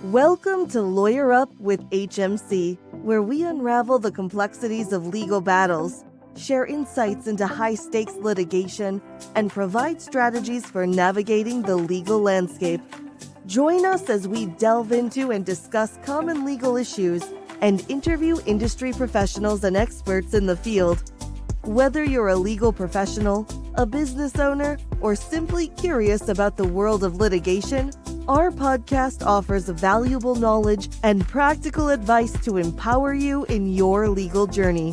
Welcome to Lawyer Up with HMC, where we unravel the complexities of legal battles, share insights into high-stakes litigation, and provide strategies for navigating the legal landscape. Join us as we delve into and discuss common legal issues and interview industry professionals and experts in the field. Whether you're a legal professional, a business owner, or simply curious about the world of litigation, our podcast offers valuable knowledge and practical advice to empower you in your legal journey.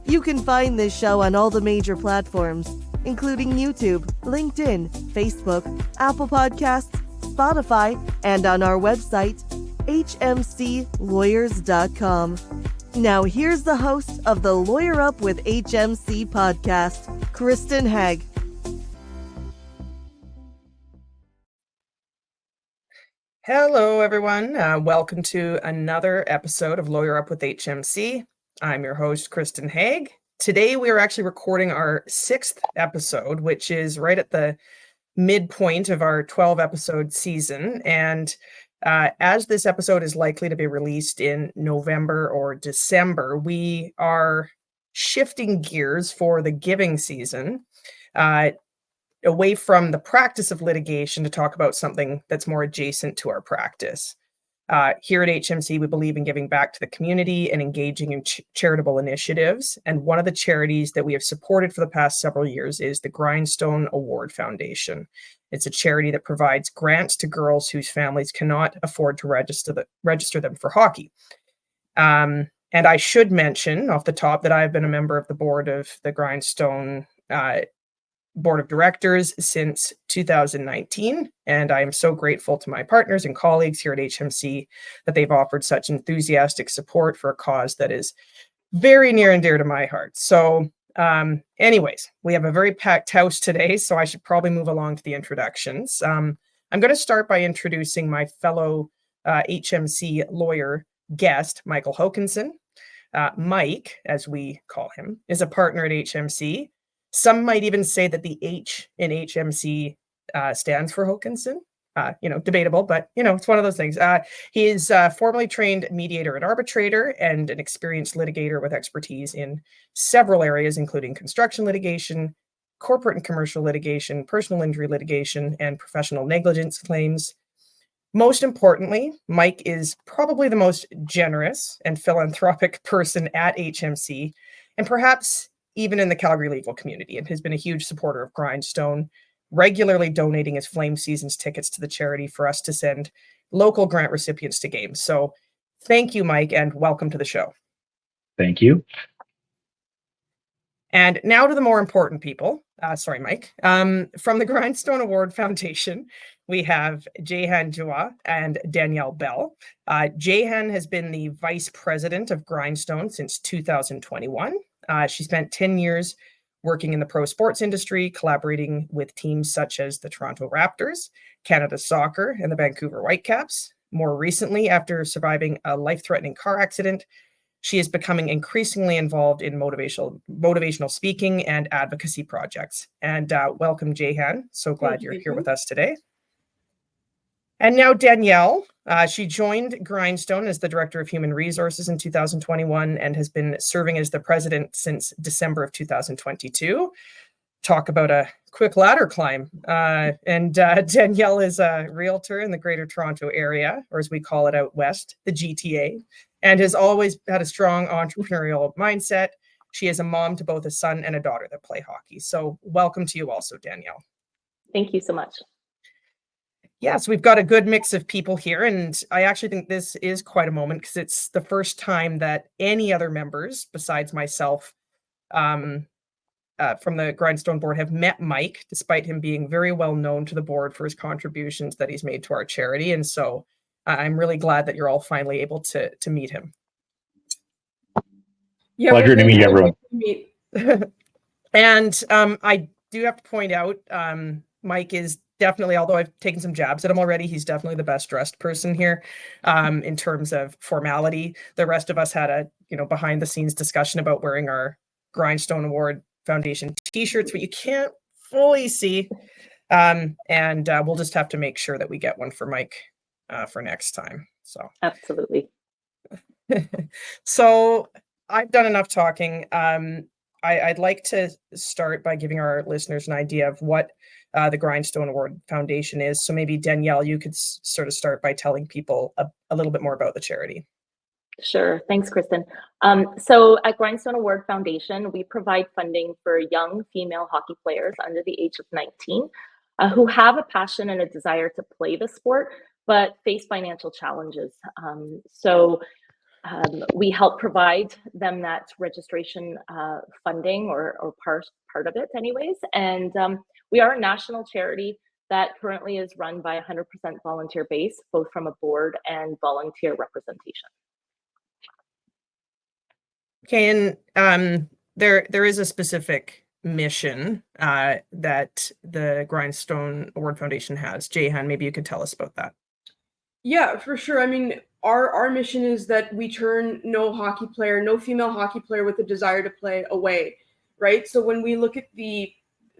You can find this show on all the major platforms, including YouTube, LinkedIn, Facebook, Apple Podcasts, Spotify, and on our website, hmclawyers.com. Now here's the host of the Lawyer Up with HMC podcast, Kristen Hagg. Hello, everyone. Welcome to another episode of Lawyer Up with HMC. I'm your host, Kristen Hagg. Today, we are actually recording our 6th episode, which is right at the midpoint of our 12-episode season. And as this episode is likely to be released in November or December, we are shifting gears for the giving season away from the practice of litigation to talk about something that's more adjacent to our practice. Here at HMC, we believe in giving back to the community and engaging in charitable initiatives. And one of the charities that we have supported for the past several years is the Grindstone Award Foundation. It's a charity that provides grants to girls whose families cannot afford to register them for hockey. And I should mention off the top that I've been a member of the board of the Grindstone Board of Directors since 2019, and I am so grateful to my partners and colleagues here at HMC that they've offered such enthusiastic support for a cause that is very near and dear to my heart. So anyways, we have a very packed house today, so I should probably move along to the introductions. I'm going to start by introducing my fellow HMC lawyer guest, Michael Hokanson. Mike, as we call him, is a partner at HMC. Some might even say that the H in HMC stands for Hokanson. Debatable, but, it's one of those things. He is a formerly trained mediator and arbitrator and an experienced litigator with expertise in several areas, including construction litigation, corporate and commercial litigation, personal injury litigation, and professional negligence claims. Most importantly, Mike is probably the most generous and philanthropic person at HMC, and perhaps even in the Calgary legal community, and has been a huge supporter of Grindstone, regularly donating his Flame Seasons tickets to the charity for us to send local grant recipients to games. So thank you, Mike, and welcome to the show. Thank you. And now to the more important people. Sorry, Mike. From the Grindstone Award Foundation, we have Jehan Jiwa and Danielle Bell. Jehan has been the vice president of Grindstone since 2021. She spent 10 years working in the pro sports industry, collaborating with teams such as the Toronto Raptors, Canada Soccer, and the Vancouver Whitecaps. More recently, after surviving a life-threatening car accident, she is becoming increasingly involved in motivational speaking and advocacy projects. And welcome, Jehan. So glad you're here with us today. And now Danielle. She joined Grindstone as the Director of Human Resources in 2021 and has been serving as the president since December of 2022. Talk about a quick ladder climb. Danielle is a realtor in the Greater Toronto Area, or as we call it out west, the GTA, and has always had a strong entrepreneurial mindset. She is a mom to both a son and a daughter that play hockey. So welcome to you also, Danielle. Thank you so much. Yes, we've got a good mix of people here, and I actually think this is quite a moment because it's the first time that any other members besides myself from the Grindstone board have met Mike, despite him being very well known to the board for his contributions that he's made to our charity. And so I'm really glad that you're all finally able to meet him. Yeah, pleasure to meet everyone. And I do have to point out, Mike is definitely, although I've taken some jabs at him already, he's definitely the best dressed person here in terms of formality. The rest of us had a behind the scenes discussion about wearing our Grindstone Award Foundation t-shirts, but you can't fully see. And we'll just have to make sure that we get one for Mike for next time. So Absolutely. So I've done enough talking. I'd like to start by giving our listeners an idea of what the Grindstone Award Foundation is. So maybe Danielle, you could sort of start by telling people a little bit more about the charity. Sure. Thanks, Kristen. So at Grindstone Award Foundation, we provide funding for young female hockey players under the age of 19 who have a passion and a desire to play the sport, but face financial challenges. We help provide them that registration funding or part of it anyways. And we are a national charity that currently is run by 100% volunteer base, both from a board and volunteer representation. Okay, and there is a specific mission that the Grindstone Award Foundation has. Jehan, maybe you could tell us about that. Yeah, for sure. I mean, our mission is that we turn no female hockey player with a desire to play away, right? So when we look at the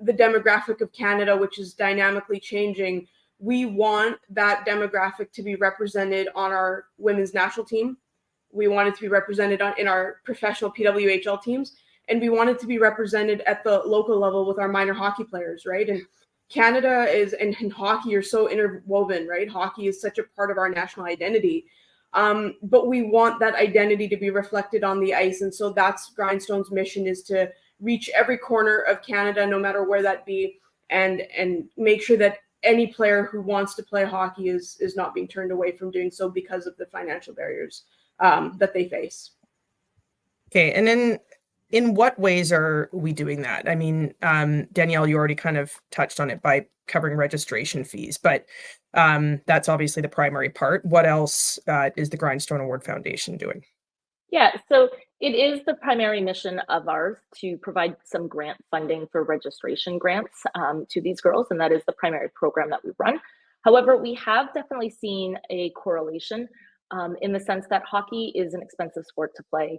demographic of Canada, which is dynamically changing, we want that demographic to be represented on our women's national team. We want it to be represented in our professional PWHL teams, and we want it to be represented at the local level with our minor hockey players, right? And Canada and hockey are so interwoven, right? Hockey is such a part of our national identity. But we want that identity to be reflected on the ice. And so that's Grindstone's mission, is to reach every corner of Canada, no matter where that be, and make sure that any player who wants to play hockey is not being turned away from doing so because of the financial barriers that they face. Okay, and then in what ways are we doing that? I mean, Danielle, you already kind of touched on it by covering registration fees, but that's obviously the primary part. What else is the Grindstone Award Foundation doing? Yeah, so it is the primary mission of ours to provide some grant funding for registration grants to these girls, and that is the primary program that we run. However, we have definitely seen a correlation in the sense that hockey is an expensive sport to play.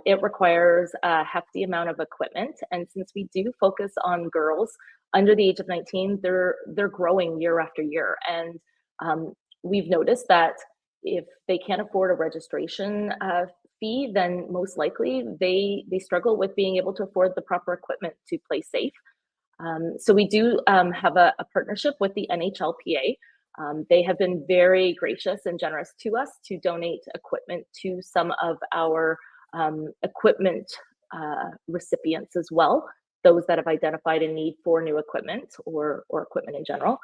It requires a hefty amount of equipment, and since we do focus on girls under the age of 19, they're growing year after year, and we've noticed that if they can't afford a registration fee, then most likely they struggle with being able to afford the proper equipment to play safe. So we do have a partnership with the NHLPA. They have been very gracious and generous to us to donate equipment to some of our equipment recipients as well, those that have identified a need for new equipment or equipment in general.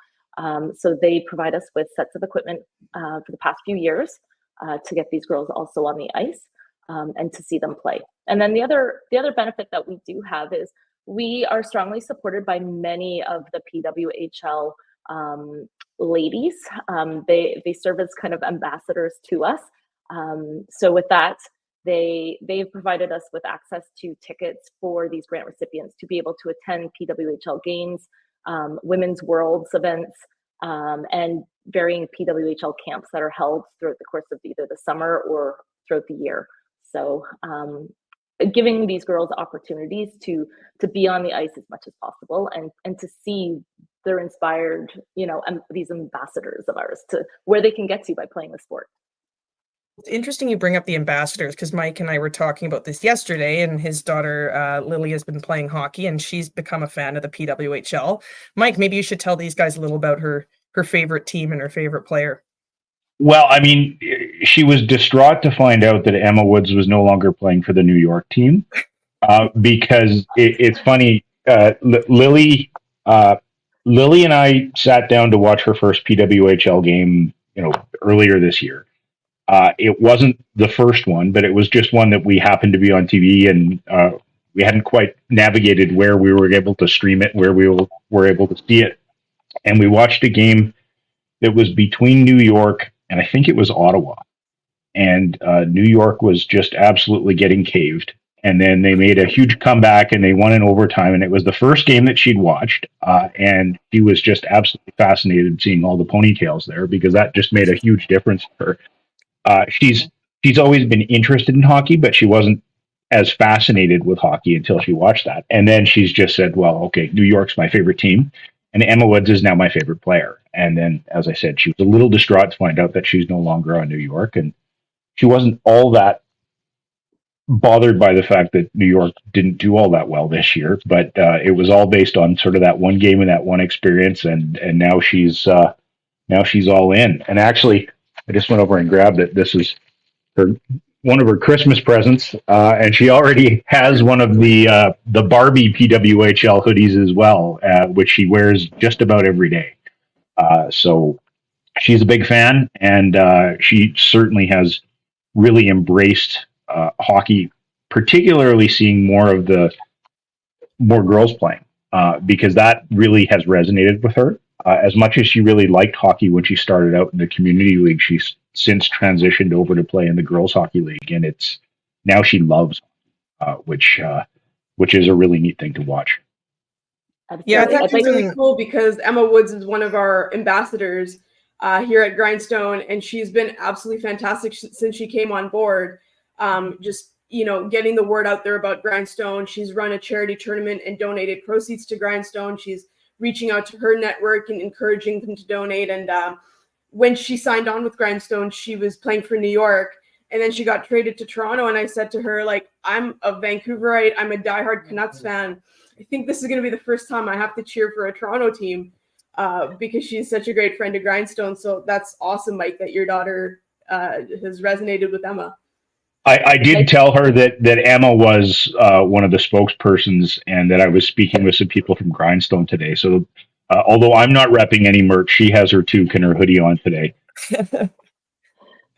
So they provide us with sets of equipment for the past few years to get these girls also on the ice and to see them play. And then the other benefit that we do have is we are strongly supported by many of the PWHL ladies. They serve as kind of ambassadors to us. So with that, they've provided us with access to tickets for these grant recipients to be able to attend PWHL games, Women's Worlds events, and varying PWHL camps that are held throughout the course of either the summer or throughout the year. So giving these girls opportunities to be on the ice as much as possible and to see they're inspired, these ambassadors of ours to where they can get to by playing the sport. It's interesting you bring up the ambassadors, because Mike and I were talking about this yesterday, and his daughter Lily has been playing hockey and she's become a fan of the PWHL. Mike, maybe you should tell these guys a little about her favorite team and her favorite player. Well, I mean, she was distraught to find out that Emma Woods was no longer playing for the New York team because it's funny. Lily and I sat down to watch her first PWHL game, earlier this year. It wasn't the first one, but it was just one that we happened to be on TV, and we hadn't quite navigated where we were able to stream it, where we were able to see it. And we watched a game that was between New York and I think it was Ottawa. And New York was just absolutely getting caved. And then they made a huge comeback and they won in overtime. And it was the first game that she'd watched. And she was just absolutely fascinated seeing all the ponytails there, because that just made a huge difference for her. She's always been interested in hockey, but she wasn't as fascinated with hockey until she watched that. And then she's just said, well, okay, New York's my favorite team. And Emma Woods is now my favorite player. And then, as I said, she was a little distraught to find out that she's no longer on New York. And she wasn't all that bothered by the fact that New York didn't do all that well this year. But it was all based on sort of that one game and that one experience. And now she's all in. And actually, I just went over and grabbed it. This is one of her Christmas presents, and she already has one of the Barbie PWHL hoodies as well, which she wears just about every day. So she's a big fan, and she certainly has really embraced hockey, particularly seeing more girls playing, because that really has resonated with her. As much as she really liked hockey when she started out in the community league, she's since transitioned over to play in the girls hockey league, and it's now she loves, which is a really neat thing to watch. Yeah, it's actually really cool because Emma Woods is one of our ambassadors here at Grindstone, and she's been absolutely fantastic since she came on board. Just getting the word out there about Grindstone. She's run a charity tournament and donated proceeds to Grindstone. She's reaching out to her network and encouraging them to donate. And when she signed on with Grindstone, she was playing for New York, and then she got traded to Toronto. And I said to her, like, I'm a Vancouverite. I'm a diehard Canucks fan. I think this is going to be the first time I have to cheer for a Toronto team because she's such a great friend of Grindstone. So that's awesome, Mike, that your daughter has resonated with Emma. I did tell her that Emma was one of the spokespersons, and that I was speaking with some people from Grindstone today. So although I'm not repping any merch, she has her toque and her hoodie on today.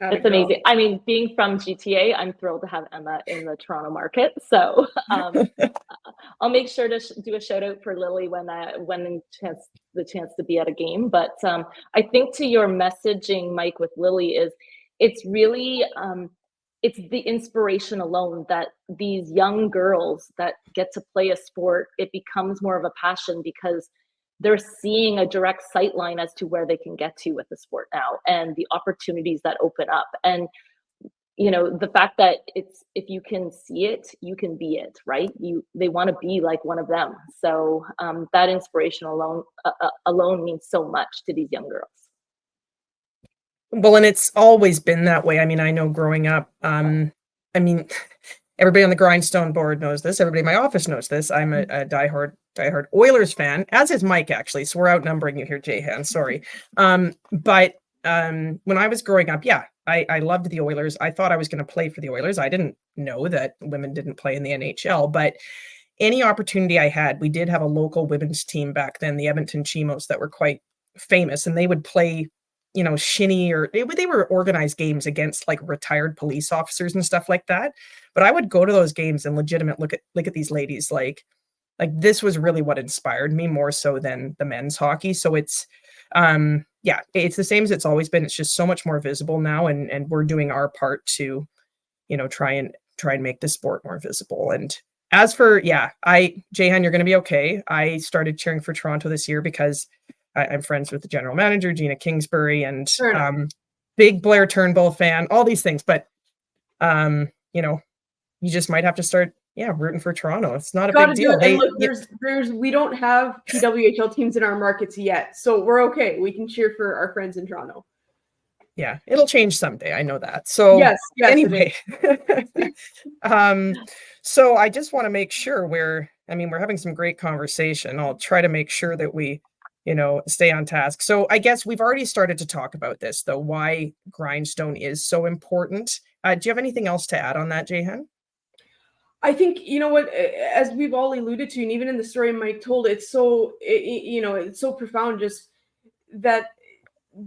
It's amazing. I mean, being from GTA, I'm thrilled to have Emma in the Toronto market. So I'll make sure to do a shout out for Lily when the chance to be at a game. But I think to your messaging, Mike, with Lily is it's really it's the inspiration alone that these young girls that get to play a sport, it becomes more of a passion because they're seeing a direct sight line as to where they can get to with the sport now and the opportunities that open up. And, the fact that if you can see it, you can be it, right? They want to be like one of them. So that inspiration alone means so much to these young girls. Well, and it's always been that way. I mean, I know growing up, everybody on the Grindstone board knows this. Everybody in my office knows this. I'm a diehard Oilers fan, as is Mike, actually. So we're outnumbering you here, Jehan. Sorry. But when I was growing up, I loved the Oilers. I thought I was going to play for the Oilers. I didn't know that women didn't play in the NHL, but any opportunity I had, we did have a local women's team back then, the Edmonton Chimos, that were quite famous, and they would play shinny, or they were organized games against like retired police officers and stuff like that. But I would go to those games and legitimate look at these ladies like this was really what inspired me more so than the men's hockey. So it's it's the same as it's always been. It's just so much more visible now, and we're doing our part to try and make the sport more visible. And as for Jehan, you're going to be okay. I started cheering for Toronto this year because I'm friends with the general manager, Gina Kingsbury, and big Blair Turnbull fan, all these things. But, you just might have to start, rooting for Toronto. It's not a big deal. We don't have PWHL teams in our markets yet, so we're okay. We can cheer for our friends in Toronto. Yeah, it'll change someday. I know that. So yes, anyway, so I just want to make sure we're having some great conversation. I'll try to make sure that we stay on task. So I guess we've already started to talk about this, though, why Grindstone is so important. Do you have anything else to add on that, Jehan? I think, as we've all alluded to, and even in the story Mike told, it's so profound, just that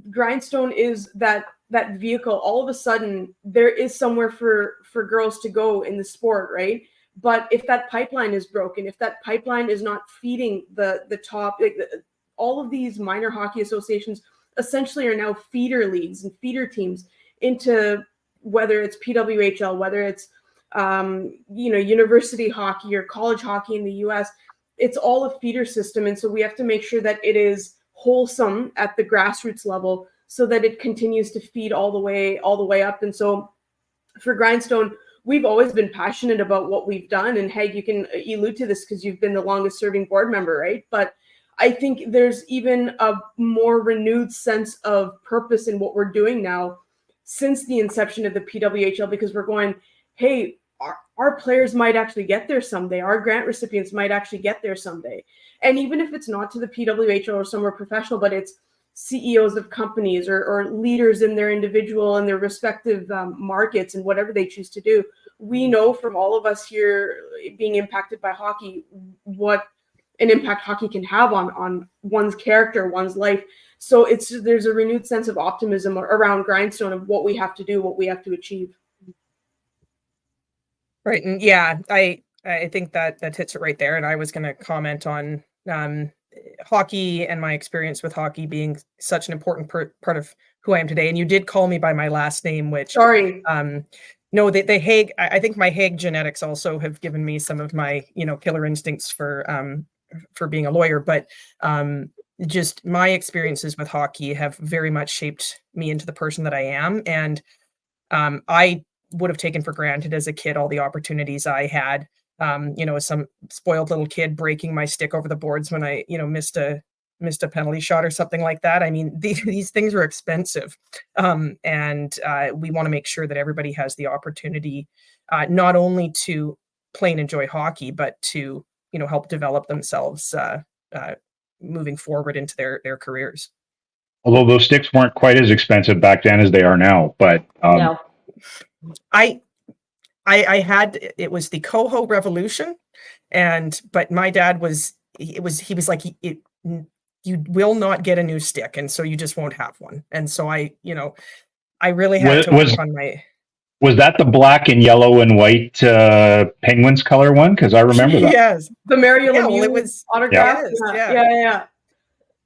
Grindstone is that vehicle. All of a sudden, there is somewhere for girls to go in the sport, right? But if that pipeline is broken, if that pipeline is not feeding the top, all of these minor hockey associations essentially are now feeder leagues and feeder teams into whether it's PWHL, whether it's university hockey or college hockey in the US. It's all a feeder system, and so we have to make sure that it is wholesome at the grassroots level so that it continues to feed all the way up. And so for Grindstone, we've always been passionate about what we've done. And Hagg, you can allude to this because you've been the longest serving board member, right? But I think there's even a more renewed sense of purpose in what we're doing now since the inception of the PWHL, because we're going, hey, our players might actually get there someday. Our grant recipients might actually get there someday. And even if it's not to the PWHL or somewhere professional, but it's CEOs of companies or leaders in their individual and their respective markets and whatever they choose to do, we know from all of us here being impacted by hockey what an impact hockey can have on one's character, one's life. So there's a renewed sense of optimism around Grindstone of what we have to do, what we have to achieve. Right. And yeah, I think that hits it right there. And I was going to comment on hockey and my experience with hockey being such an important part of who I am today. And you did call me by my last name, which Sorry. No, the Hagg, I think my Hagg genetics also have given me some of my, killer instincts for being a lawyer, but just my experiences with hockey have very much shaped me into the person that I am. And I would have taken for granted as a kid all the opportunities I had, as some spoiled little kid breaking my stick over the boards when I, missed a penalty shot or something like that. I mean, these things are expensive. And we want to make sure that everybody has the opportunity, not only to play and enjoy hockey, but to, help develop themselves moving forward into their careers. Although those sticks weren't quite as expensive back then as they are now, but No. I had, it was the Coho Revolution, but my dad he was like, you will not get a new stick, and so you just won't have one. And so I really had to work on my. Was that the black and yellow and white Penguins color one? Because I remember that. Yes, the Mario Lemieux well, it was autograph. Yeah.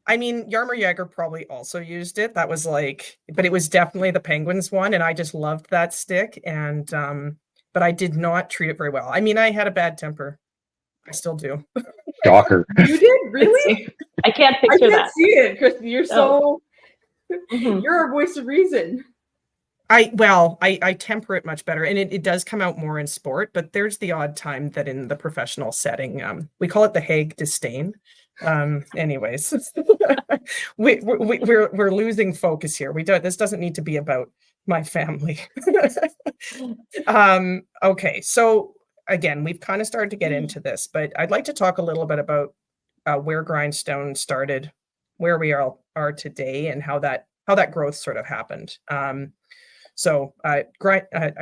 I mean, Jaromir Jagr probably also used it. That was but it was definitely the Penguins one, and I just loved that stick. And but I did not treat it very well. I mean, I had a bad temper. I still do. Shocker. You did? Really? I can't picture that. I can't see it, Kristen. You're you're our voice of reason. I temper it much better, and it does come out more in sport, but there's the odd time that in the professional setting, we call it the Hagg disdain. Anyways, we're losing focus here. This doesn't need to be about my family. Okay, so again, we've kind of started to get into this, but I'd like to talk a little bit about where Grindstone started, where we are today, and how that growth sort of happened. So I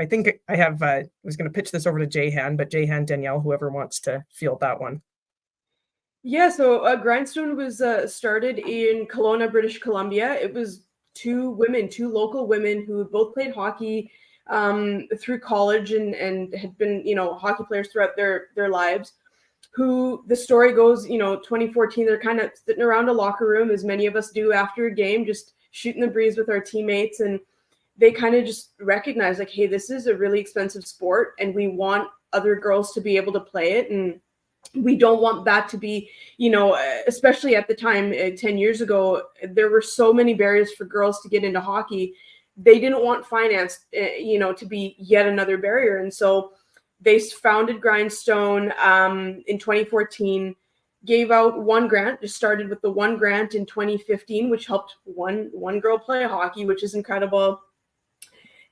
think I was going to pitch this over to Jehan, but Jehan, Danielle, whoever wants to field that one. Yeah, so Grindstone was started in Kelowna, British Columbia. It was two local women who both played hockey through college and had been, hockey players throughout their lives. Who the story goes, 2014, they're kind of sitting around a locker room, as many of us do after a game, just shooting the breeze with our teammates. And they kind of just recognize, like, hey, this is a really expensive sport, and we want other girls to be able to play it. And we don't want that to be, especially at the time, 10 years ago, there were so many barriers for girls to get into hockey. They didn't want finance, to be yet another barrier. And so they founded Grindstone in 2014, gave out one grant, just started with the one grant in 2015, which helped one girl play hockey, which is incredible.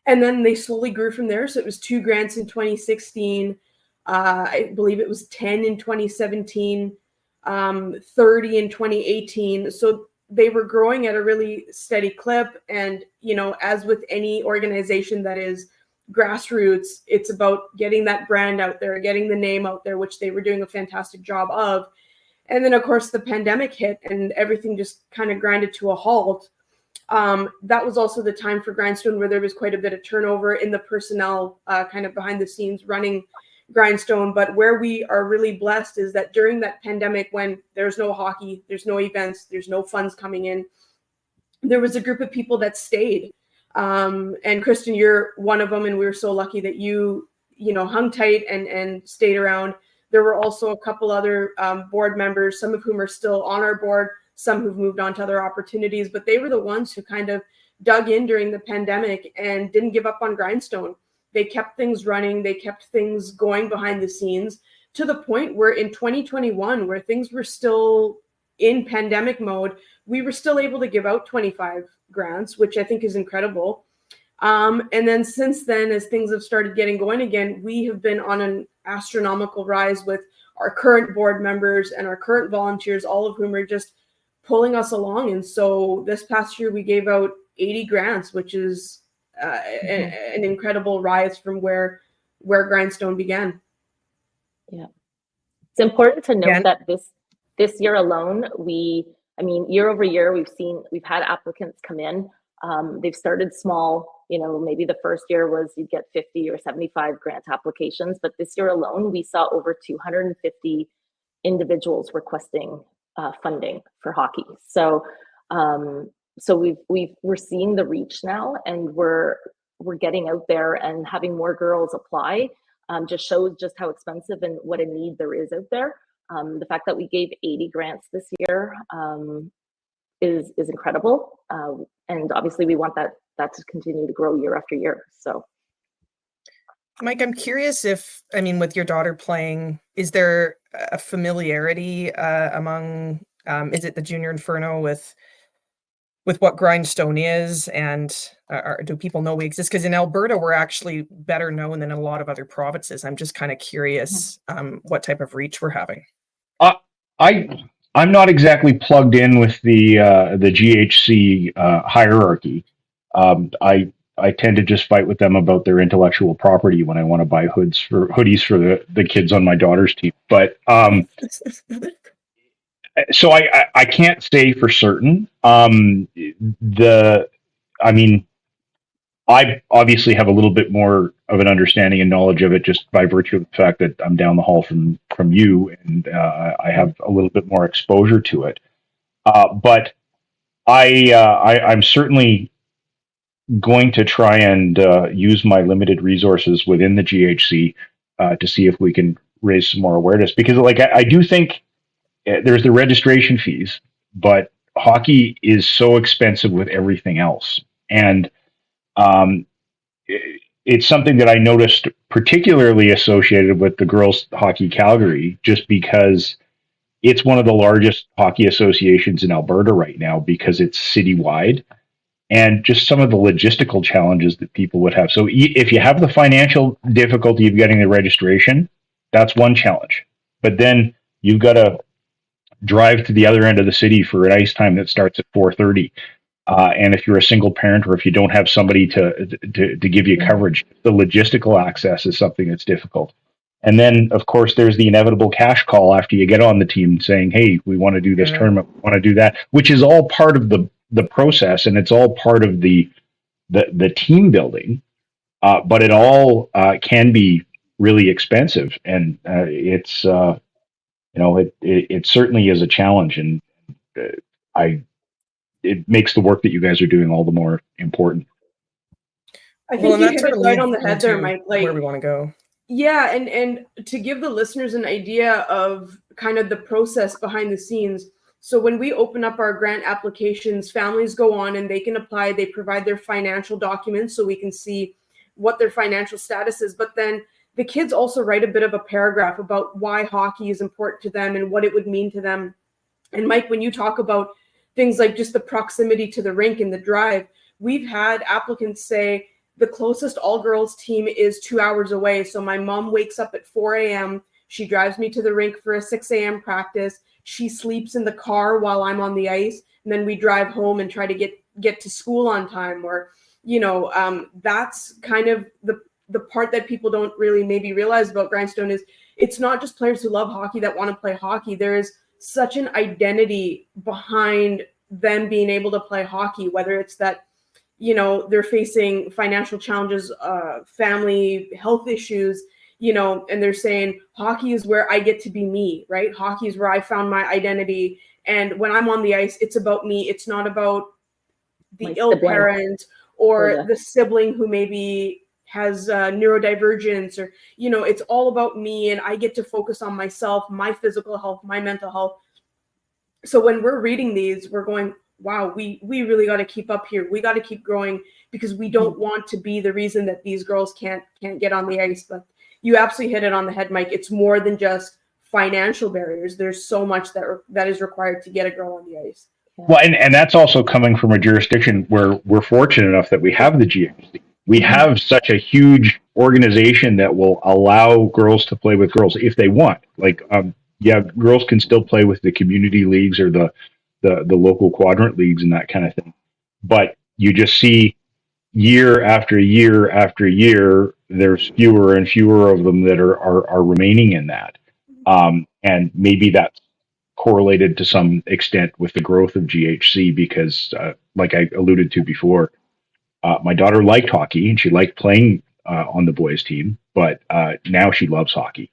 And then they slowly grew from there. So it was 2 grants in 2016. I believe it was 10 in 2017, 30 in 2018. So they were growing at a really steady clip. And, as with any organization that is grassroots, it's about getting that brand out there, getting the name out there, which they were doing a fantastic job of. And then, of course, the pandemic hit and everything just kind of grinded to a halt. That was also the time for Grindstone where there was quite a bit of turnover in the personnel kind of behind the scenes running Grindstone. But where we are really blessed is that during that pandemic, when there's no hockey, there's no events, there's no funds coming in, there was a group of people that stayed. And Kristen, you're one of them. And we were so lucky that you hung tight and stayed around. There were also a couple other board members, some of whom are still on our board, some who've moved on to other opportunities, but they were the ones who kind of dug in during the pandemic and didn't give up on Grindstone. They kept things running. They kept things going behind the scenes to the point where in 2021, where things were still in pandemic mode, we were still able to give out 25 grants, which I think is incredible. And then since then, as things have started getting going again, we have been on an astronomical rise with our current board members and our current volunteers, all of whom are just pulling us along. And so this past year, we gave out 80 grants, which is an incredible rise from where Grindstone began. Yeah. It's important to note that this year alone, year over year, we've had applicants come in. They've started small, maybe the first year was you'd get 50 or 75 grant applications, but this year alone, we saw over 250 individuals requesting funding for hockey. So we're seeing the reach now, and we're getting out there, and having more girls apply just shows just how expensive and what a need there is out there. The fact that we gave 80 grants this year is incredible. And obviously we want that to continue to grow year after year. So, Mike, I'm curious with your daughter playing, is there a familiarity among, is it the Junior Inferno with what Grindstone is, and do people know we exist? Because in Alberta, we're actually better known than a lot of other provinces. I'm just kind of curious what type of reach we're having. I'm not exactly plugged in with the GHC hierarchy. I tend to just fight with them about their intellectual property when I want to buy hoodies for the kids on my daughter's team. But so I can't say for certain. I obviously have a little bit more of an understanding and knowledge of it just by virtue of the fact that I'm down the hall from you, and I have a little bit more exposure to it. But I'm certainly going to try and use my limited resources within the GHC to see if we can raise some more awareness, because I do think there's the registration fees, but hockey is so expensive with everything else. And it's something that I noticed particularly associated with the Girls Hockey Calgary, just because it's one of the largest hockey associations in Alberta right now, because it's citywide, and just some of the logistical challenges that people would have. So if you have the financial difficulty of getting the registration, that's one challenge. But then you've got to drive to the other end of the city for an ice time that starts at 4:30. And if you're a single parent, or if you don't have somebody to give you coverage, the logistical access is something that's difficult. And then, of course, there's the inevitable cash call after you get on the team saying, hey, we want to do this tournament, we want to do that, which is all part of the process, and it's all part of the team building. But it all can be really expensive, and it certainly is a challenge, and it makes the work that you guys are doing all the more important. I think you hit it right on the head there, Mike. Where we want to go. Yeah, and to give the listeners an idea of kind of the process behind the scenes. So when we open up our grant applications, families go on and they can apply. They provide their financial documents so we can see what their financial status is. But then the kids also write a bit of a paragraph about why hockey is important to them and what it would mean to them. And Mike, when you talk about things like just the proximity to the rink and the drive, we've had applicants say the closest all-girls team is 2 hours away. So my mom wakes up at 4 a.m. She drives me to the rink for a 6 a.m. practice. She sleeps in the car while I'm on the ice. And then we drive home and try to get to school on time. Or, that's kind of the part that people don't really maybe realize about Grindstone is it's not just players who love hockey that want to play hockey. There is such an identity behind them being able to play hockey, whether it's that, they're facing financial challenges, family health issues, and they're saying hockey is where I get to be me, right? Hockey is where I found my identity. And when I'm on the ice, it's about me. It's not about the ill parent or the sibling who maybe has neurodivergence, or, it's all about me, and I get to focus on myself, my physical health, my mental health. So when we're reading these, we're going, wow, we really got to keep up here. We got to keep growing, because we don't want to be the reason that these girls can't get on the ice. But you absolutely hit it on the head, Mike. It's more than just financial barriers. There's so much that is required to get a girl on the ice. Well, and that's also coming from a jurisdiction where we're fortunate enough that we have the GHC. We have such a huge organization that will allow girls to play with girls if they want. Like, girls can still play with the community leagues or the local quadrant leagues and that kind of thing. But you just see year after year after year, there's fewer and fewer of them that are remaining in that. And maybe that's correlated to some extent with the growth of GHC because, like I alluded to before, my daughter liked hockey and she liked playing on the boys team, but now she loves hockey.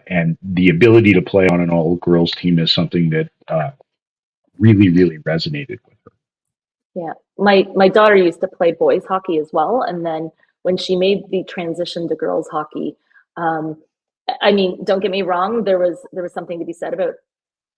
And the ability to play on an all-girls team is something that really, really resonated with her. Yeah, my daughter used to play boys hockey as well, and then when she made the transition to girls hockey, I mean, don't get me wrong, there was something to be said about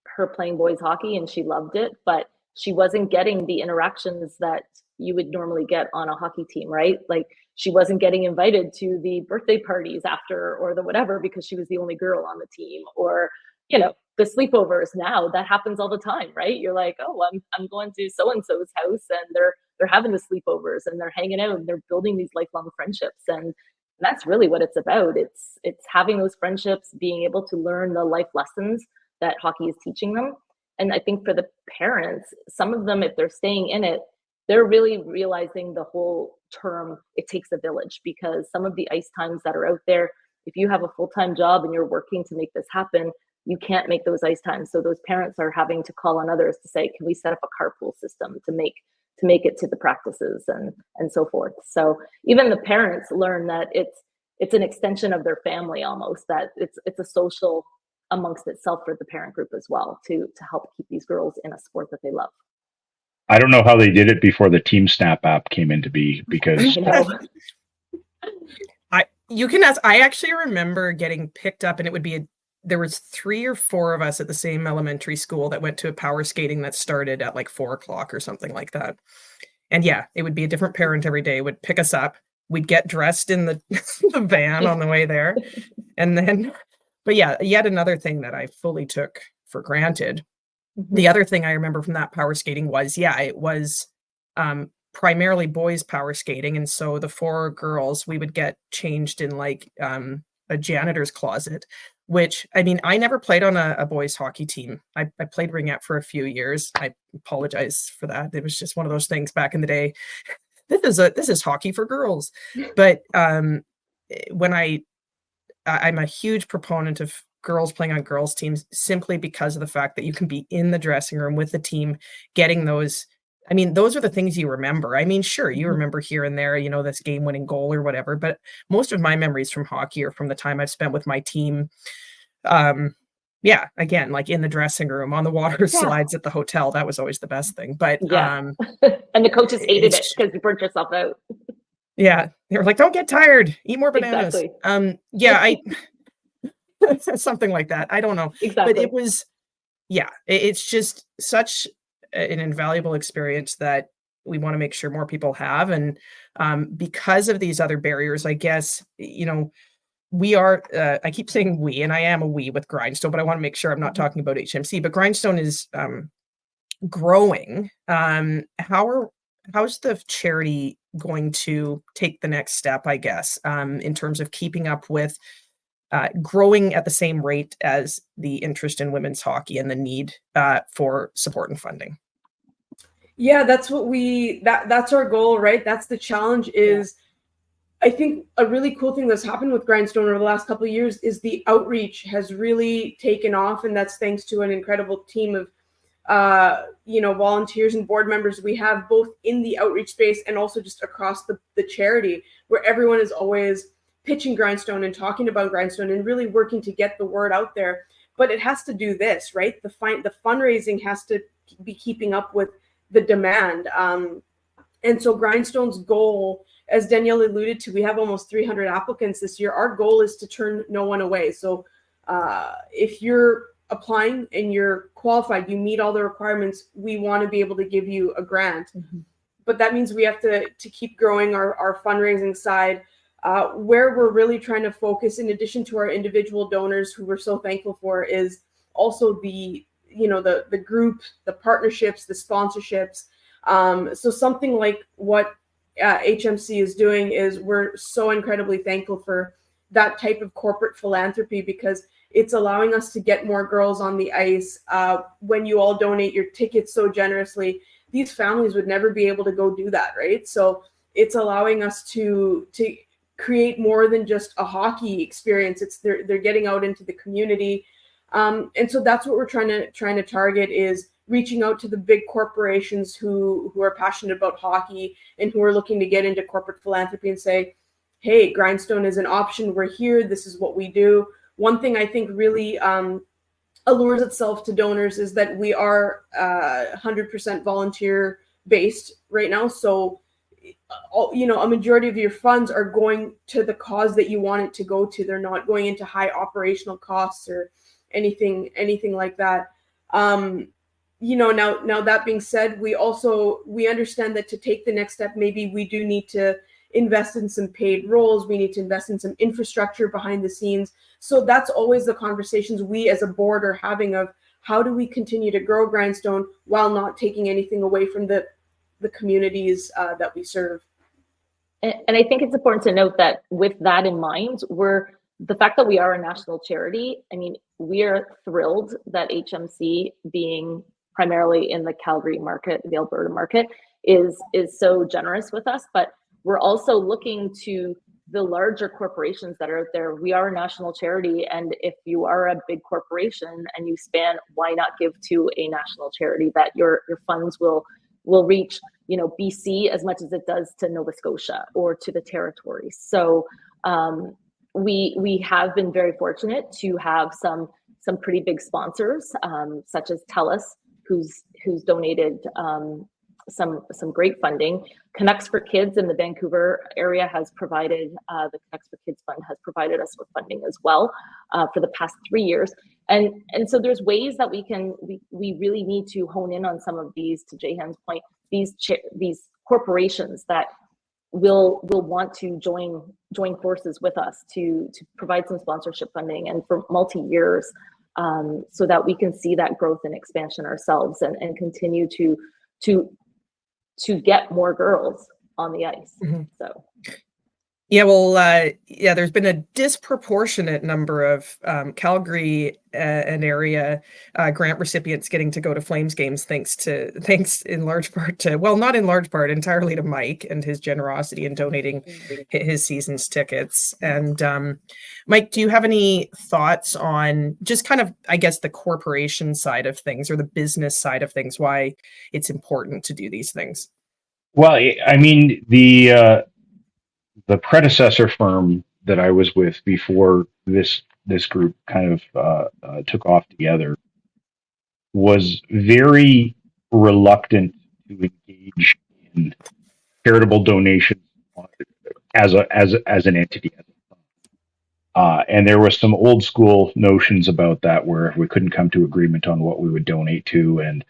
her playing boys hockey, and she loved it, but she wasn't getting the interactions that you would normally get on a hockey team, right? Like, she wasn't getting invited to the birthday parties after or the whatever because she was the only girl on the team, or the sleepovers. Now that happens all the time, right? You're like, oh, I'm going to so and so's house, and they're having the sleepovers and they're hanging out and they're building these lifelong friendships, and that's really what it's about. It's having those friendships, being able to learn the life lessons that hockey is teaching them. And I think for the parents, some of them, if they're staying in it, they're really realizing the whole term, it takes a village, because some of the ice times that are out there, if you have a full-time job and you're working to make this happen, you can't make those ice times. So those parents are having to call on others to say, can we set up a carpool system to make it to the practices and so forth. So even the parents learn that it's an extension of their family almost, that it's a social amongst itself for the parent group as well, to help keep these girls in a sport that they love. I don't know how they did it before the Team Snap app came into be, because you can ask. I actually remember getting picked up, and it would be there was 3 or 4 of us at the same elementary school that went to a power skating that started at like 4:00 or something like that. And yeah, it would be a different parent every day would pick us up. We'd get dressed in the van on the way there. And then, but yeah, yet another thing that I fully took for granted. The other thing I remember from that power skating was, it was primarily boys power skating. And so the 4 girls, we would get changed in like a janitor's closet, which, I mean, I never played on a boys hockey team. I played ringette for a few years. I apologize for that. It was just one of those things back in the day. This is hockey for girls. But when I'm a huge proponent of girls playing on girls teams, simply because of the fact that you can be in the dressing room with the team, getting those. I mean, those are the things you remember. I mean, sure, you remember here and there, this game-winning goal or whatever, but most of my memories from hockey are from the time I've spent with my team. Again, like in the dressing room, on the water slides at the hotel. That was always the best thing. But and the coaches hated it because you burnt yourself out. Yeah, they were like, "Don't get tired. Eat more bananas." Exactly. Something like that. I don't know. Exactly. But it was, it's just such an invaluable experience that we want to make sure more people have. And because of these other barriers, I guess, we are, I keep saying we, and I am a we with Grindstone, but I want to make sure I'm not talking about HMC, but Grindstone is growing. How's the charity going to take the next step, I guess, in terms of keeping up with growing at the same rate as the interest in women's hockey and the need for support and funding? Yeah, that's what that's our goal, right? That's the challenge is, I think a really cool thing that's happened with Grindstone over the last couple of years is the outreach has really taken off. And that's thanks to an incredible team of, volunteers and board members we have both in the outreach space and also just across the charity, where everyone is always pitching Grindstone and talking about Grindstone and really working to get the word out there. But it has to do this, right? The fundraising has to be keeping up with the demand. And so Grindstone's goal, as Danielle alluded to, we have almost 300 applicants this year. Our goal is to turn no one away. So if you're applying and you're qualified, you meet all the requirements, we want to be able to give you a grant. But that means we have to keep growing our fundraising side. Where we're really trying to focus, in addition to our individual donors, who we're so thankful for, is also the group, the partnerships, the sponsorships. So something like what HMC is doing is, we're so incredibly thankful for that type of corporate philanthropy, because it's allowing us to get more girls on the ice. When you all donate your tickets so generously, these families would never be able to go do that, right? So it's allowing us to create more than just a hockey experience. They're getting out into the community. And so that's what we're trying to target, is reaching out to the big corporations who are passionate about hockey and who are looking to get into corporate philanthropy and say, hey, Grindstone is an option. We're here. This is what we do. One thing I think really allures itself to donors is that we are 100% volunteer based right now. So, a majority of your funds are going to the cause that you want it to go to. They're not going into high operational costs or anything like that. Now that being said, we understand that to take the next step, maybe we do need to invest in some paid roles. We need to invest in some infrastructure behind the scenes. So that's always the conversations we as a board are having, of how do we continue to grow Grindstone while not taking anything away from the communities that we serve. And I think it's important to note that with that in mind, the fact that we are a national charity, I mean, we are thrilled that HMC, being primarily in the Calgary market, the Alberta market, is so generous with us. But we're also looking to the larger corporations that are out there. We are a national charity, and if you are a big corporation and you span, why not give to a national charity that your funds will reach, BC as much as it does to Nova Scotia or to the territories. So we have been very fortunate to have some pretty big sponsors, such as TELUS, who's donated some great funding. Canucks for Kids in the Vancouver area has provided, the Canucks for Kids Fund has provided us with funding as well for the past 3 years. And so there's ways that we really need to hone in on some of these, to Jehan's point, these corporations that will want to join forces with us to provide some sponsorship funding and for multi-years, so that we can see that growth and expansion ourselves and continue to get more girls on the ice. Mm-hmm. So. Yeah, well, there's been a disproportionate number of Calgary and area grant recipients getting to go to Flames games, thanks in large part to, well, not in large part, entirely to Mike and his generosity in donating his season's tickets. And Mike, do you have any thoughts on just kind of, I guess, the corporation side of things or the business side of things, why it's important to do these things? Well, I mean, the predecessor firm that I was with before this group kind of took off together was very reluctant to engage in charitable donations as an entity. And there was some old school notions about that, where we couldn't come to agreement on what we would donate to, and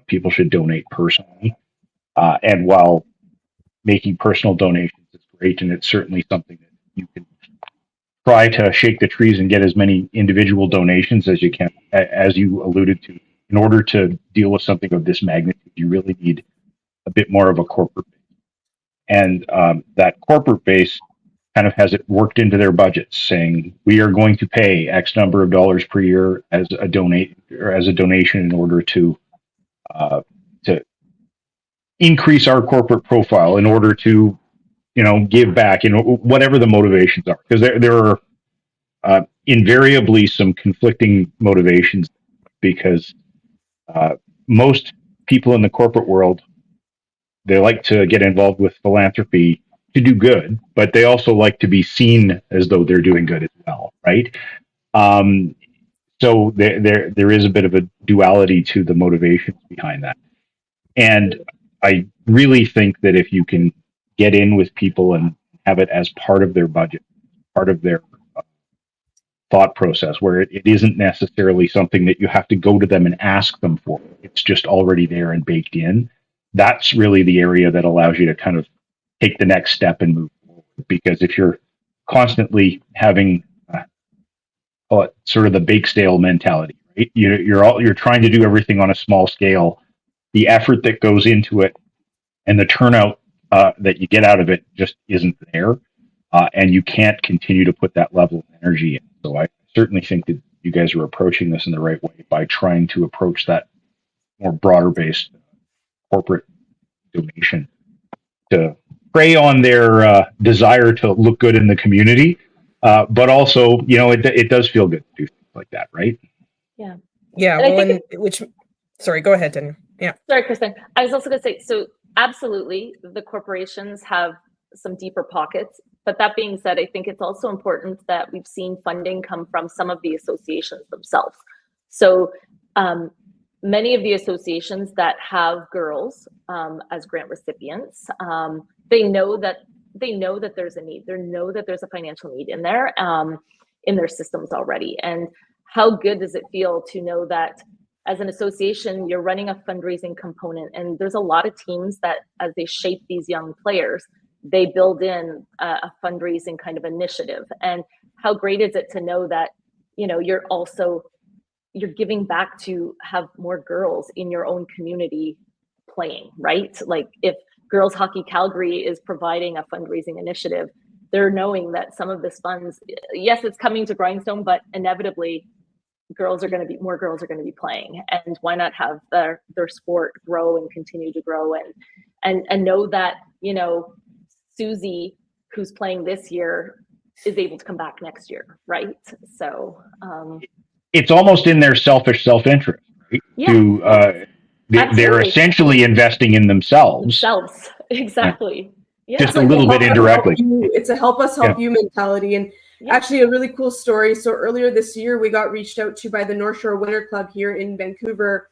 people should donate personally. And while making personal donations is great, and it's certainly something that you can try to shake the trees and get as many individual donations as you can, as you alluded to. In order to deal with something of this magnitude, you really need a bit more of a corporate base. And that corporate base kind of has it worked into their budgets, saying we are going to pay X number of dollars per year as a donation in order to increase our corporate profile, in order to give back, whatever the motivations are, because there are invariably some conflicting motivations, because most people in the corporate world, they like to get involved with philanthropy to do good, but they also like to be seen as though they're doing good as well, right? So there is a bit of a duality to the motivations behind that. And I really think that if you can get in with people and have it as part of their budget, part of their thought process, where it isn't necessarily something that you have to go to them and ask them for. It's just already there and baked in. That's really the area that allows you to kind of take the next step and move forward. Because if you're constantly having call it sort of the bake stale mentality, right? You're trying to do everything on a small scale. The effort that goes into it and the turnout that you get out of it just isn't there, and you can't continue to put that level of energy in. So I certainly think that you guys are approaching this in the right way by trying to approach that more broader based corporate donation to prey on their desire to look good in the community, but also, it does feel good to do things like that, right? Yeah. Yeah. And Well, sorry, go ahead, Danielle. Yeah. Sorry, Kristen. I was also going to say, so absolutely, the corporations have some deeper pockets. But that being said, I think it's also important that we've seen funding come from some of the associations themselves. So many of the associations that have girls as grant recipients, they know that there's a need. They know that there's a financial need in their systems already. And how good does it feel to know that as an association, you're running a fundraising component, and there's a lot of teams that, as they shape these young players, they build in a fundraising kind of initiative. And how great is it to know that, you're giving back to have more girls in your own community playing, right? Like if Girls Hockey Calgary is providing a fundraising initiative, they're knowing that some of this funds, yes, it's coming to Grindstone, but inevitably more girls are going to be playing, and why not have their sport grow and continue to grow, and know that, Susie, who's playing this year, is able to come back next year, right? So it's almost in their selfish self-interest, right? Yeah, They're essentially investing in themselves. Exactly. Yeah. Just a little bit indirectly. It's a help us help you mentality. And actually, a really cool story. So earlier this year, we got reached out to by the North Shore Winter Club here in Vancouver,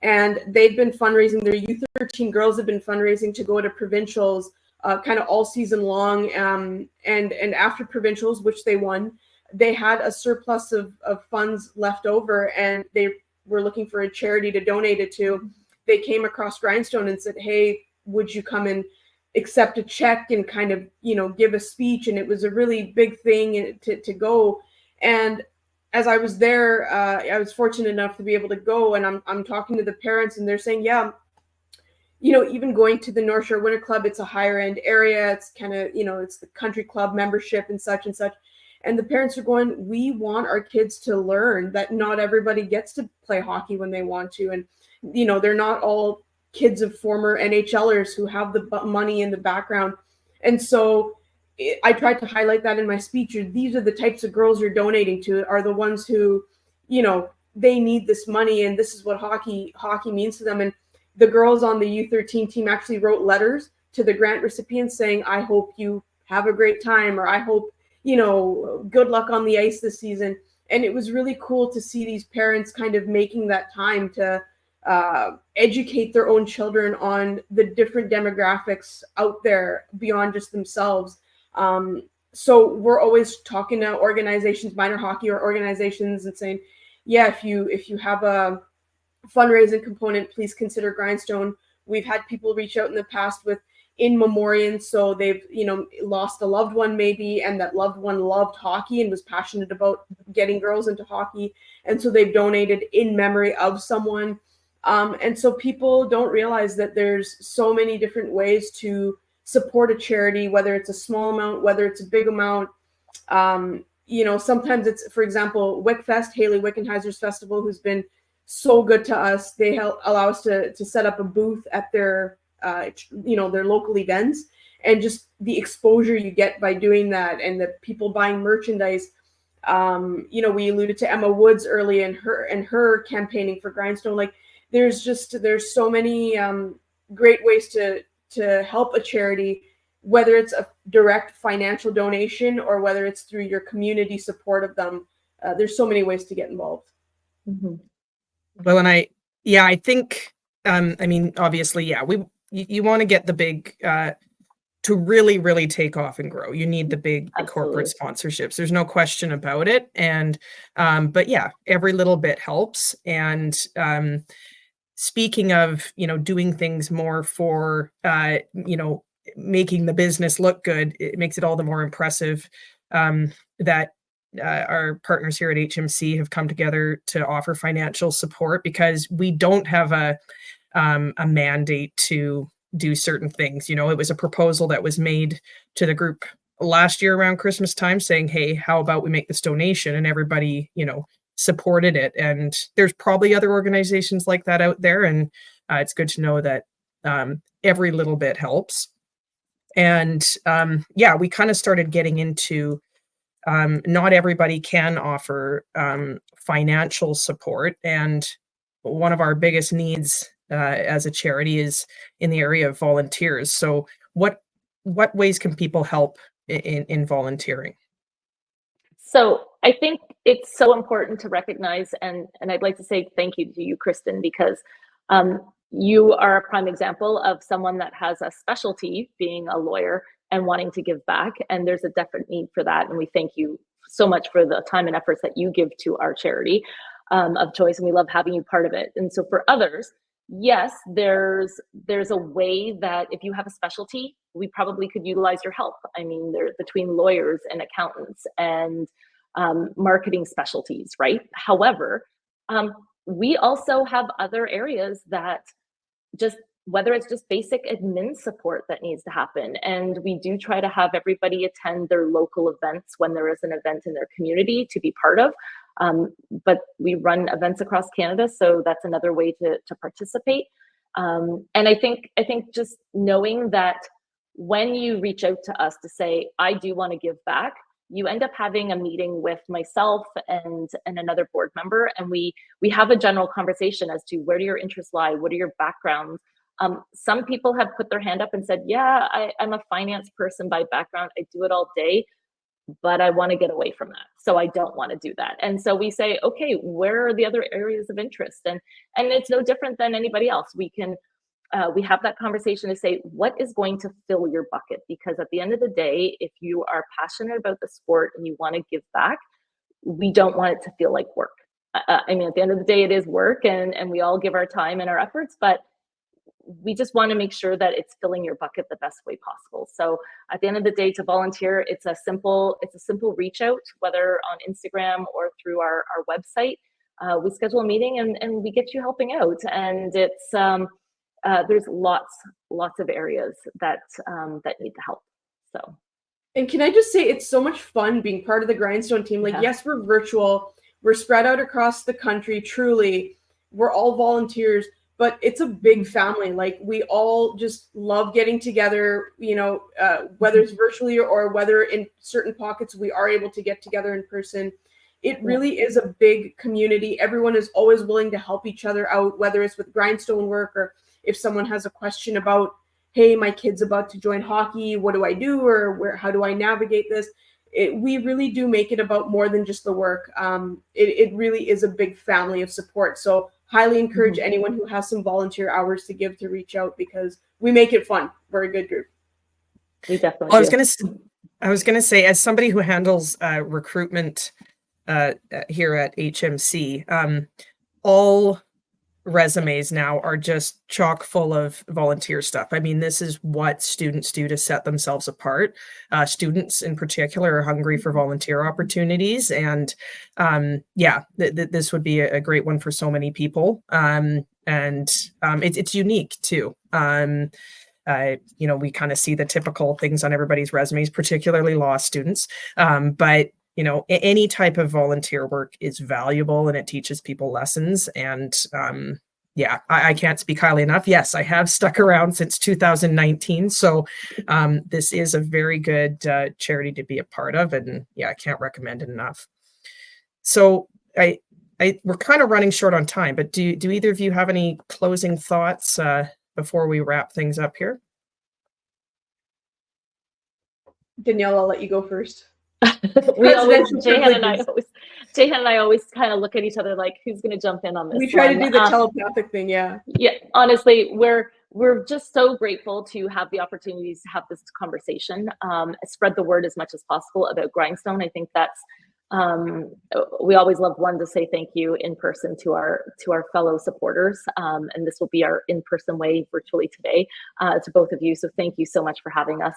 and they've been fundraising. Their U13 girls have been fundraising to go to provincials kind of all season long. And after provincials, which they won, they had a surplus of funds left over, and they were looking for a charity to donate it to. They came across Grindstone and said, hey, would you come and accept a check and kind of, give a speech? And it was a really big thing to go. And as I was there, I was fortunate enough to be able to go, and I'm talking to the parents, and they're saying, yeah, even going to the North Shore Winter Club, it's a higher end area. It's kind of, it's the country club membership and such and such. And the parents are going, we want our kids to learn that not everybody gets to play hockey when they want to. And, they're not all kids of former NHLers who have the money in the background. And so I tried to highlight that in my speech. These are the types of girls you're donating to, are the ones who, they need this money, and this is what hockey means to them. And the girls on the U13 team actually wrote letters to the grant recipients saying, I hope you have a great time, or I hope, good luck on the ice this season. And it was really cool to see these parents kind of making that time to educate their own children on the different demographics out there beyond just themselves. So we're always talking to organizations, minor hockey or organizations, and saying, yeah, if you have a fundraising component, please consider Grindstone. We've had people reach out in the past with in memoriam, so they've lost a loved one maybe, and that loved one loved hockey and was passionate about getting girls into hockey, and so they've donated in memory of someone. And so people don't realize that there's so many different ways to support a charity, whether it's a small amount, whether it's a big amount. Sometimes it's, for example, WickFest, Haley Wickenheiser's festival, who's been so good to us. They allow us to set up a booth at their local events, and just the exposure you get by doing that, and the people buying merchandise. We alluded to Emma Woods early and her campaigning for Grindstone. Like there's so many great ways to help a charity, whether it's a direct financial donation or whether it's through your community support of them. There's so many ways to get involved. Mm-hmm. Well, and I think, obviously, you want to get the big, to really, really take off and grow. You need the big corporate sponsorships. There's no question about it. And, but yeah, every little bit helps. And, speaking of, doing things more for, making the business look good, it makes it all the more impressive that our partners here at HMC have come together to offer financial support, because we don't have a mandate to do certain things. You know, it was a proposal that was made to the group last year around Christmas time saying, hey, how about we make this donation? And everybody, you know, supported it. And there's probably other organizations like that out there. And it's good to know that every little bit helps. And yeah, we kind of started getting into not everybody can offer financial support. And one of our biggest needs as a charity is in the area of volunteers. So what ways can people help in volunteering? So I think it's so important to recognize, and I'd like to say thank you to you, Kristen, because you are a prime example of someone that has a specialty, being a lawyer and wanting to give back. And there's a definite need for that. And we thank you so much for the time and efforts that you give to our charity of choice. And we love having you part of it. And so for others, yes, there's a way that if you have a specialty, we probably could utilize your help. I mean, there's between lawyers and accountants and marketing specialties, right? However, we also have other areas that just, whether it's just basic admin support that needs to happen. And we do try to have everybody attend their local events when there is an event in their community to be part of. But we run events across Canada, so that's another way to participate. And I think just knowing that when you reach out to us to say, I do want to give back, you end up having a meeting with myself and another board member, and we have a general conversation as to where do your interests lie, what are your backgrounds. Some people have put their hand up and said, yeah, I'm a finance person by background, I do it all day, but I want to get away from that, so I don't want to do that. And so we say, okay, where are the other areas of interest? And it's no different than anybody else. We have that conversation to say, what is going to fill your bucket? Because at the end of the day, if you are passionate about the sport and you want to give back, we don't want it to feel like work. I mean, at the end of the day, it is work, and we all give our time and our efforts, but we just want to make sure that it's filling your bucket the best way possible. So at the end of the day, to volunteer, it's a simple reach out, whether on Instagram or through our website. We schedule a meeting and we get you helping out. And it's there's lots of areas that need the help. So. And can I just say, it's so much fun being part of the Grindstone team. Like, yes, we're virtual, we're spread out across the country, truly, we're all volunteers, but it's a big family. Like, we all just love getting together, you know, whether it's virtually or whether in certain pockets we are able to get together in person. It really is a big community. Everyone is always willing to help each other out, whether it's with Grindstone work or if someone has a question about, hey, my kid's about to join hockey, what do I do? Or how do I navigate this? We really do make it about more than just the work. It really is a big family of support. So highly encourage anyone who has some volunteer hours to give to reach out, because we make it fun. We're a good group. We definitely well, I was gonna say, as somebody who handles recruitment here at HMC, all resumes now are just chock full of volunteer stuff. I mean, this is what students do to set themselves apart. Students in particular are hungry for volunteer opportunities. And this would be a great one for so many people. It's unique too. We kind of see the typical things on everybody's resumes, particularly law students. But you know, any type of volunteer work is valuable and it teaches people lessons. And I can't speak highly enough. Yes, I have stuck around since 2019. So this is a very good charity to be a part of. And I can't recommend it enough. So we're kind of running short on time, but do either of you have any closing thoughts before we wrap things up here? Danielle, I'll let you go first. Jehan and I always kind of look at each other like, who's going to jump in on this? We try to do the telepathic thing. Yeah. Honestly, we're just so grateful to have the opportunities to have this conversation, spread the word as much as possible about Grindstone. I think that's we always love to say thank you in person to our fellow supporters, and this will be our in-person way virtually today to both of you. So thank you so much for having us.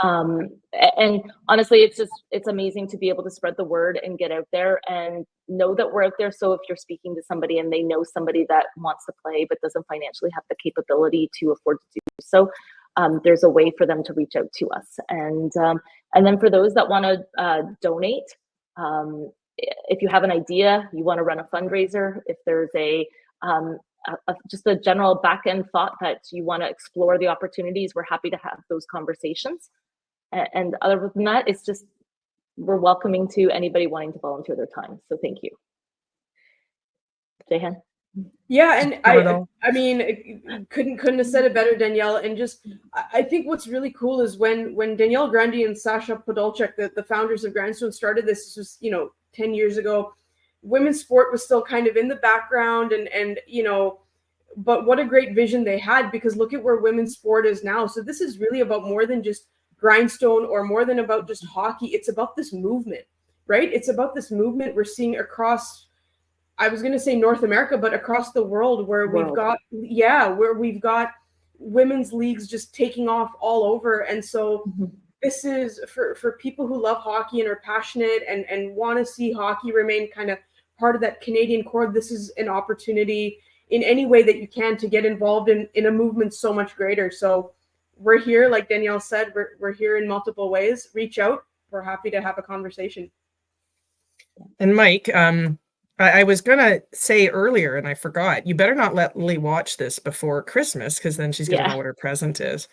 And honestly, it's amazing to be able to spread the word and get out there and know that we're out there. So if you're speaking to somebody and they know somebody that wants to play but doesn't financially have the capability to afford to do so, there's a way for them to reach out to us. And then for those that want to donate, if you have an idea, you want to run a fundraiser, if there's just a general back-end thought that you want to explore the opportunities, we're happy to have those conversations. And other than that, it's just, we're welcoming to anybody wanting to volunteer their time. So thank you. Jehan? Yeah, and I mean, couldn't have said it better, Danielle. And just, I think what's really cool is when Danielle Grundy and Sasha Podolchak, the founders of Grindstone, started this was 10 years ago. Women's sport was still kind of in the background, and but what a great vision they had, because look at where women's sport is now. So this is really about more than just Grindstone or more than about just hockey. It's about this movement, right? It's about this movement we're seeing across, I was going to say North America, but across the world, where we've got women's leagues just taking off all over. And so this is for people who love hockey and are passionate and want to see hockey remain kind of part of that Canadian core. This is an opportunity in any way that you can to get involved in a movement so much greater. So we're here, like Danielle said, we're here in multiple ways. Reach out. We're happy to have a conversation. And Mike, I was going to say earlier, and I forgot, you better not let Lily watch this before Christmas, because then she's going to know what her present is.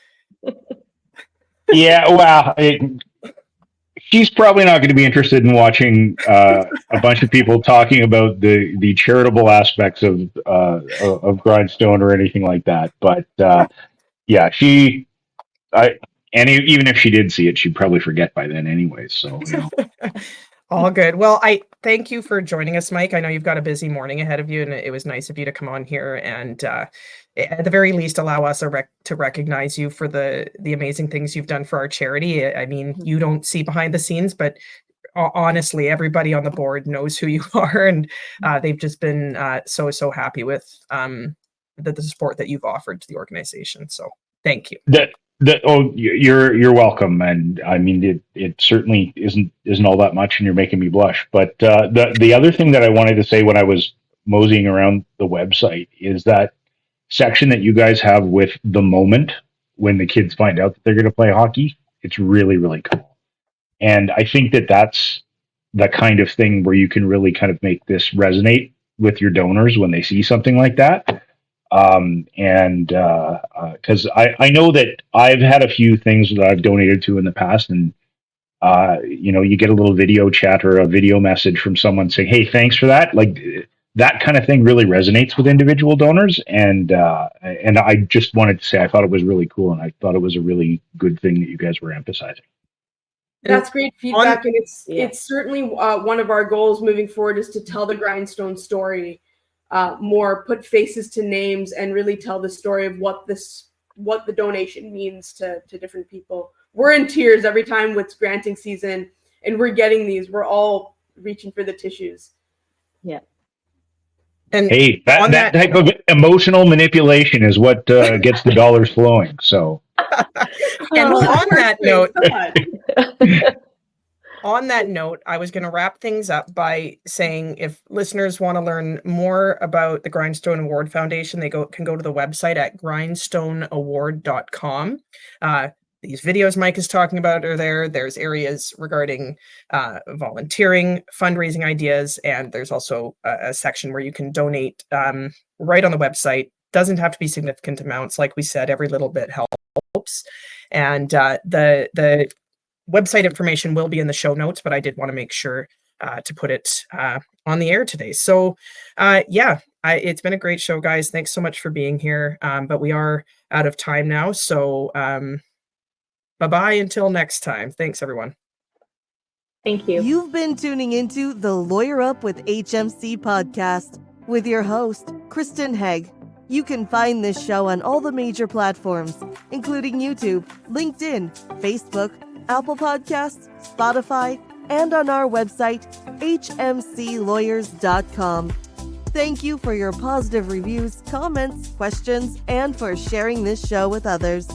Yeah, well, she's probably not going to be interested in watching a bunch of people talking about the charitable aspects of Grindstone or anything like that. But yeah, even if she did see it, she'd probably forget by then anyway. So, All good. Well, I thank you for joining us, Mike. I know you've got a busy morning ahead of you, and it was nice of you to come on here and at the very least allow us to recognize you for the amazing things you've done for our charity. I mean, you don't see behind the scenes, but honestly, everybody on the board knows who you are, and they've just been so happy with the support that you've offered to the organization. So thank you. You're welcome, and I mean it certainly isn't all that much, and you're making me blush. But the other thing that I wanted to say when I was moseying around the website is that section that you guys have with the moment when the kids find out that they're going to play hockey. It's really, really cool, and I think that that's the kind of thing where you can really kind of make this resonate with your donors when they see something like that. Because I know that I've had a few things that I've donated to in the past, and you get a little video chat or a video message from someone saying, "Hey, thanks for that." Like that kind of thing really resonates with individual donors, and I just wanted to say I thought it was really cool, and I thought it was a really good thing that you guys were emphasizing. That's great feedback, and it's certainly one of our goals moving forward is to tell the Grindstone story. More, put faces to names, and really tell the story of what the donation means to different people. We're in tears every time it's granting season, and we're getting these. We're all reaching for the tissues. Yeah. And hey, that type of emotional manipulation is what gets the dollars flowing. So, and on that note, I was going to wrap things up by saying if listeners want to learn more about the Grindstone Award Foundation, they can go to the website at grindstoneaward.com. These videos Mike is talking about are there. There's areas regarding volunteering, fundraising ideas, and there's also a section where you can donate right on the website. Doesn't have to be significant amounts. Like we said, every little bit helps. And the website information will be in the show notes, but I did want to make sure to put it on the air today. So it's been a great show, guys. Thanks so much for being here. But we are out of time now. So bye-bye until next time. Thanks, everyone. Thank you. You've been tuning into the Lawyer Up with HMC podcast with your host, Kristen Hagg. You can find this show on all the major platforms, including YouTube, LinkedIn, Facebook, Apple Podcasts, Spotify, and on our website, hmclawyers.com. Thank you for your positive reviews, comments, questions, and for sharing this show with others.